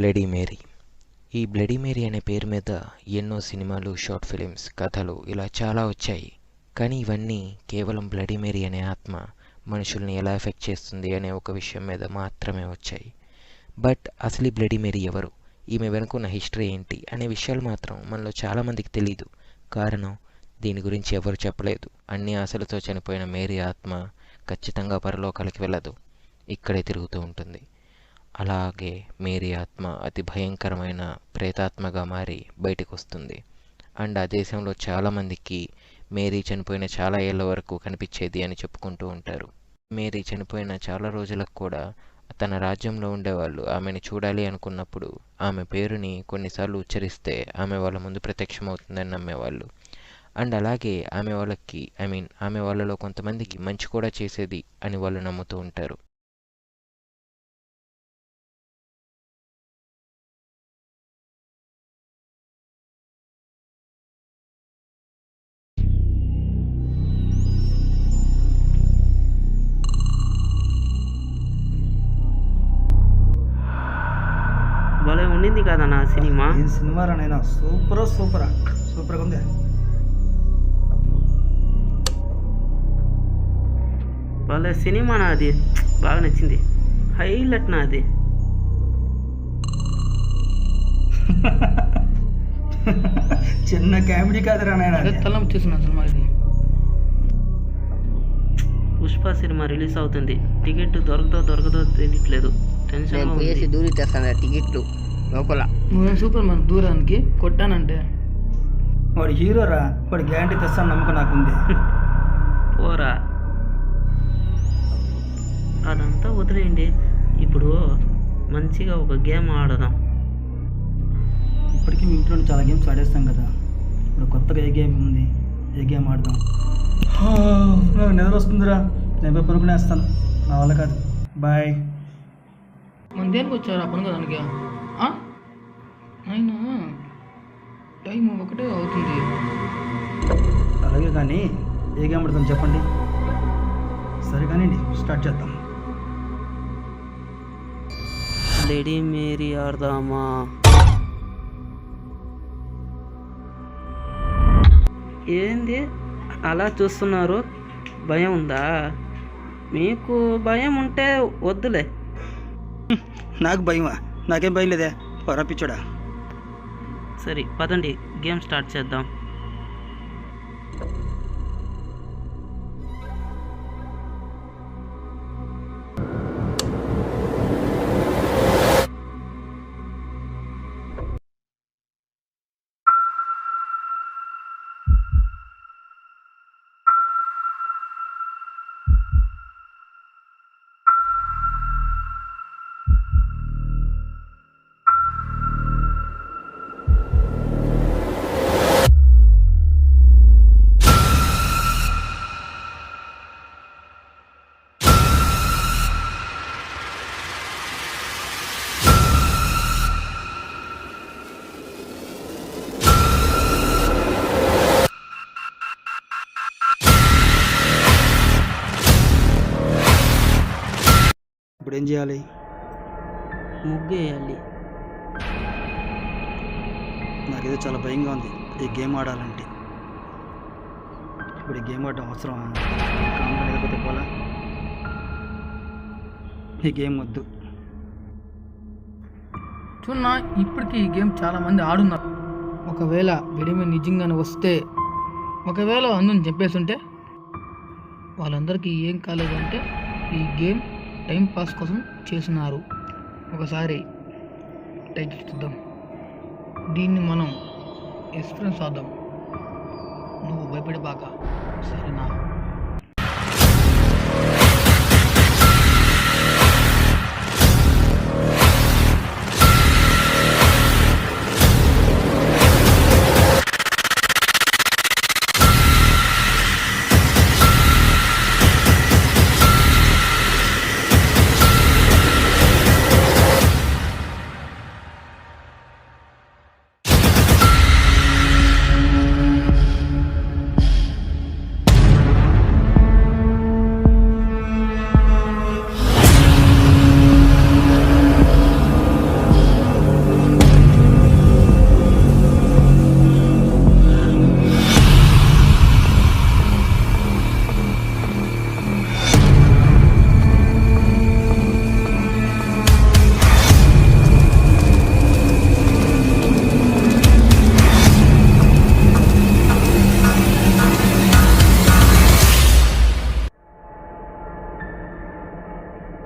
Bloody Mary. ఈ bloody Mary అనే పేరు మీద ఎన్నో సినిమాలు, షార్ట్ ఫిలిమ్స్, కథలు ఇలా చాలా వచ్చాయి. కానీ ఇవన్నీ కేవలం బ్లడీ మేరీ అనే ఆత్మ మనుషుల్ని ఎలా ఎఫెక్ట్ చేస్తుంది అనే ఒక విషయం మీద మాత్రమే వచ్చాయి. బట్ అసలు ఈ బ్లడీ మేరీ ఎవరు, ఈమె వెనుకున్న హిస్టరీ ఏంటి అనే విషయాలు మాత్రం మనలో చాలామందికి తెలీదు. కారణం, దీని గురించి ఎవరు చెప్పలేదు. అన్ని ఆశలతో చనిపోయిన మేరీ ఆత్మ ఖచ్చితంగా పరలోకాలకి వెళ్ళదు, ఇక్కడే తిరుగుతూ ఉంటుంది. అలాగే మేరీ ఆత్మ అతి భయంకరమైన ప్రేతాత్మగా మారి బయటకు వస్తుంది. అండ్ ఆ దేశంలో చాలామందికి మేరీ చనిపోయిన చాలా ఏళ్ళ వరకు కనిపించేది అని చెప్పుకుంటూ ఉంటారు. మేరీ చనిపోయిన చాలా రోజులకు కూడా తన రాజ్యంలో ఉండేవాళ్ళు ఆమెను చూడాలి అనుకున్నప్పుడు ఆమె పేరుని కొన్నిసార్లు ఉచ్చరిస్తే ఆమె వాళ్ళ ముందు ప్రత్యక్షమవుతుందని నమ్మేవాళ్ళు. అండ్ అలాగే ఆమె వాళ్ళలో కొంతమందికి మంచి కూడా చేసేది అని వాళ్ళు నమ్ముతూ ఉంటారు. భలే ఉండింది కదా నా సినిమా. ఏం సినిమా రానైనా, సూపర్గా ఉంది. భలే సినిమా నాది, బాగా నచ్చింది. హైలైట్ నాది. చిన్న కామెడీ కాదురా నాయనా, తలం చూసిన సినిమా ఇది. పుష్ప సినిమా రిలీజ్ అవుతుంది, టికెట్ దొరకదో తెలియట్లేదు. టెన్షన్ పోయేసి దూరి తెస్తాను టికెట్లు లోపల. నువ్వేం సూపర్ మ్యాన్ దూరానికి కొట్టానంటే. వాడు హీరోరా, వాడు గ్యారంటీ తెస్తాను నమ్మకం నాకుంది. పోరా, అదంతా వదిలేయండి. ఇప్పుడు మంచిగా ఒక గేమ్ ఆడదాం. ఇప్పటికీ మీ ఇంట్లో చాలా గేమ్స్ ఆడేస్తాం కదా, ఇప్పుడు కొత్తగా ఏ గేమ్ ఉంది, ఏ గేమ్ ఆడదాం? నాకు నిద్ర వస్తుందిరా, నేను పోయి పనుకునేస్తాను, నా వల్ల కాదు. బాయ్. మన దేనికి వచ్చారు ఆ పనుగా దానికి? అయినా టైం 1 అవుతుంది. అలాగే కానీ ఏ గేమ్ ఆడతాం చెప్పండి. సరే కానీ స్టార్ట్ చేద్దాం. బ్లడీ మేరీ ఆడదామా? ఏంది అలా చూస్తున్నారు? భయం ఉందా మీకు? భయం ఉంటే వద్దులే. నాకు భయమా? నాకేం భయం లేదే, పిచ్చోడా. సరే పదండి, గేమ్ స్టార్ట్ చేద్దాం. ఇప్పుడు ఏం చేయాలి? ముగ్గేయాలి. నాకేదో చాలా భయంగా ఉంది ఈ గేమ్ ఆడాలంటే. ఇప్పుడు ఈ గేమ్ ఆడడం అవసరమా? కామ్గా లేకపోతే పోలా. ఈ గేమ్ వద్దు. చూడన్నా, ఇప్పటికీ ఈ గేమ్ చాలా మంది ఆడున్నారు. ఒకవేళ విడిమి నిజంగానే వస్తే, ఒకవేళ అందరం చెప్పేస్తుంటే వాళ్ళందరికీ ఏం కాలేదంటే ఈ గేమ్ టైం పాస్ కోసం చేస్తున్నారు. ఒకసారి టైటిల్ చూద్దాం. దీన్ని మనం ఎక్స్పీరియన్స్ చేద్దాం. నువ్వు భయపడి బాగా సరేనా?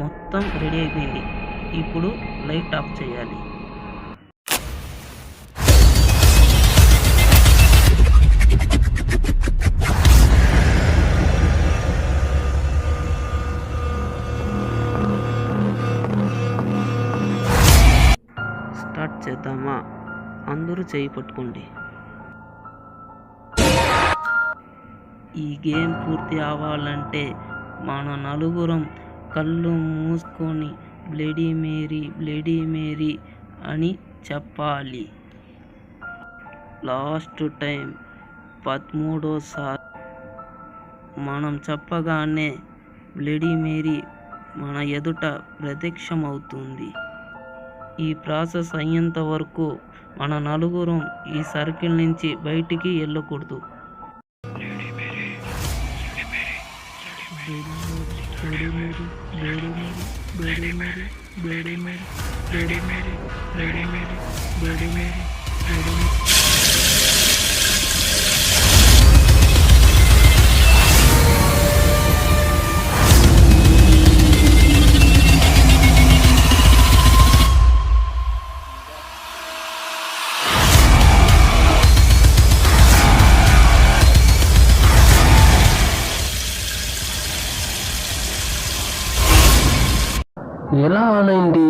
మొత్తం రెడీ అయిపోయింది. ఇప్పుడు లైట్ ఆఫ్ చేయాలి. స్టార్ట్ చేద్దామా? అందరూ చేయి పట్టుకోండి. ఈ గేమ్ పూర్తి అవ్వాలంటే మన నలుగురం కళ్ళు మూసుకొని బ్లడీ మేరీ బ్లడీ మేరీ అని చెప్పాలి. లాస్ట్ టైం 13సారి మనం చెప్పగానే బ్లడీ మేరీ మన ఎదుట ప్రత్యక్షమవుతుంది. ఈ ప్రాసెస్ అయ్యేంత వరకు మన నలుగురం ఈ సర్కిల్ నుంచి బయటికి వెళ్ళకూడదు. ఎలా అనండి?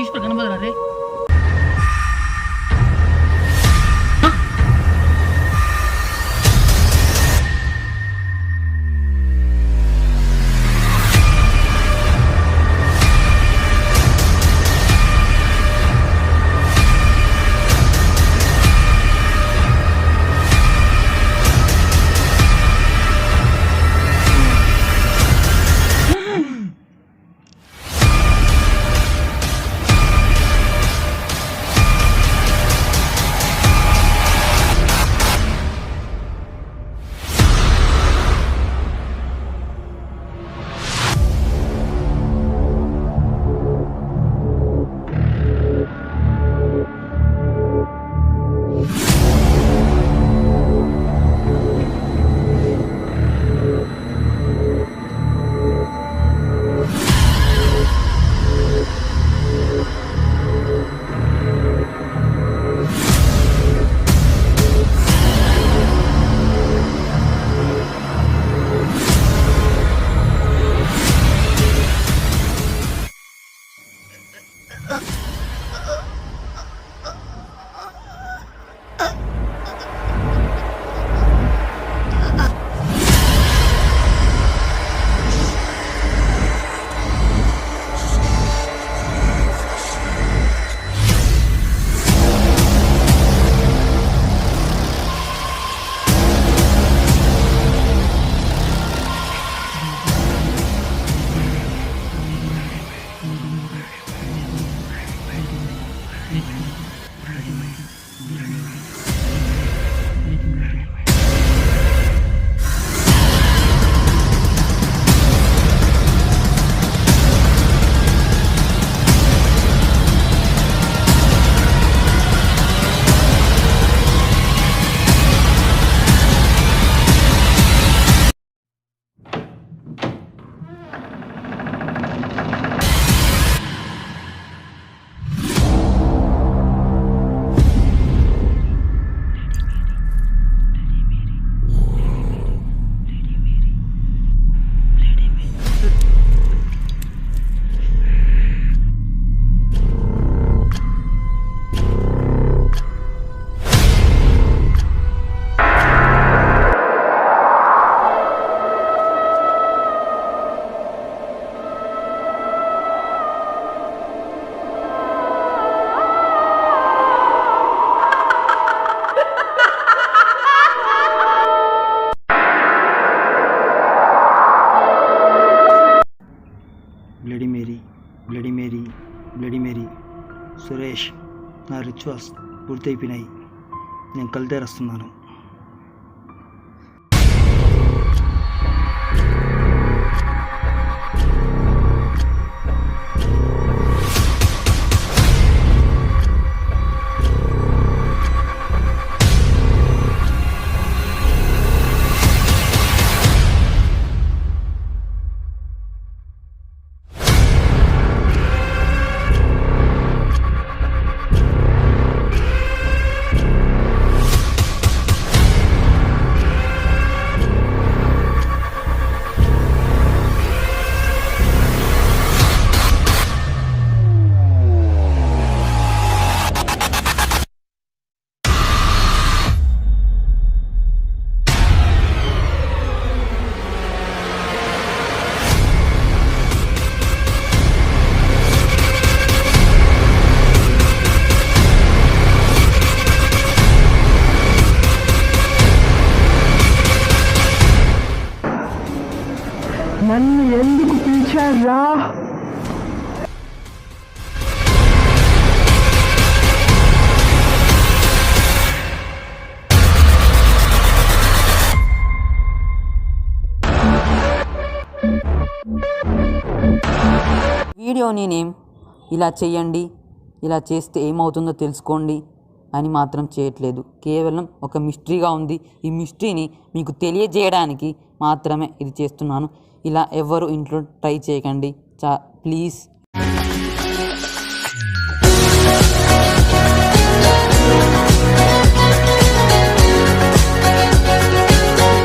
ఈశ్వర్ కనబడరా రే? Bloody Mary, bloody Mary, bloody Mary. Suresh, నా రిచువల్స్ పూర్తయిపోయినాయి. నేను కలుతేరస్తున్నాను. నన్ను ఎందుకు పిలిచారా? వీడియోని ఇలా చేయండి, ఇలా చేస్తే ఏమవుతుందో తెలుసుకోండి అని మాత్రం చేయట్లేదు. కేవలం ఒక మిస్టరీగా ఉంది. ఈ మిస్టరీని మీకు తెలియజేయడానికి మాత్రమే ఇది చేస్తున్నాను. ఇలా ఎవ్వరు ఇంట్లో ట్రై చేయకండి ప్లీజ్.